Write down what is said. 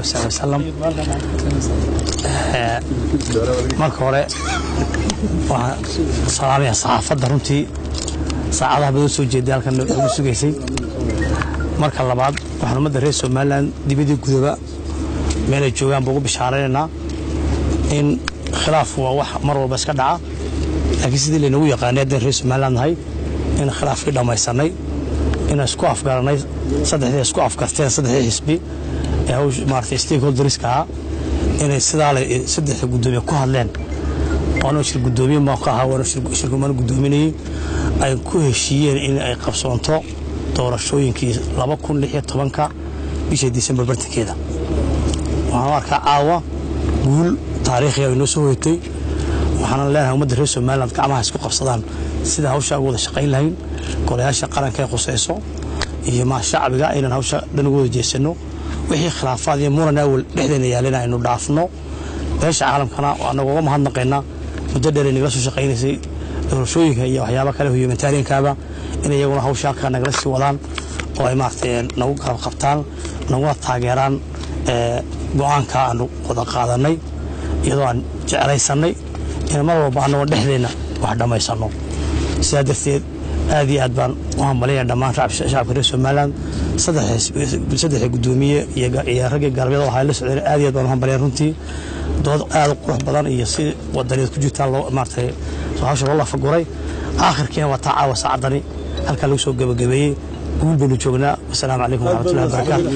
وسلم marka hore waxaan salaamaya saxaafadda runtii saacadaha badan soo jeeday halkan ugu sugaysay marka labaad waxaan ummadda reer Soomaaliland dibadii gudaba meel ay joogaan ugu bishaareynaa in khilaaf waa wax mar walba iska dhaca laakiin sidii leenugu yaqaanay reer Soomaaliland hay in khilaafkii dhamaysanay in isku afgaranay saddexdii isku afkarteen saddexdii xisbi maartay stakeholderska inay sidaa saddex gudoomiye ku hadleen oo shir gudoomiye ma ka ahaa shirkuman gudoominay ay ku heshiiyeen in ay qabsoonto doorashooyinkii 2016 bishii December bartankeeda waxaan arkaa caawa guul taariikhi ah inoo soo hoytay waxaan leenahay ummadda reer Soomaaliland gacmaha isku qabsadaan sida hawsha ugu wada shaqayn lahayn golayaasha qaranka ee khusayso iyo ma shacbiga inaan hawsha dhanagooda jeesano wixii khilaafaad iyo muran awal dhexdeena yaalina aynu dhaafno beesha caalamkana anagu ma hadnaqeynaa muddo dheer inaga soo shaqaynaysay doorashooyinka iyo waxyaabo kale humanitarian-kaaba in iyaguna hawsha ka nagala sii wadaan oo ay maartay nagu qabtaan nagu taageeraan go'aanka aanu wada qaadanay iyadoo aan jeclaysanay in mar walba aanu dhexdeena wax dhamaysano sidaa darteed aad iyo aad baan u hambalyeeyaa dhammaan shacabka reer Soomaaliland saddex gudoomiye iyo rag galbeed waxa la socday aad iyo aad baan u hambalyeeyaa runtii dood aad u qurux badan iyo si wadaniyeed ku jirta loo maartay hawsha loo faguray aakhirkiina waa tacaawa saacadani halka lagu soo gabagabeeyay guul baynu joognaa. Assalaamu calaykum wa rahmatullaahi wa barakaatuh.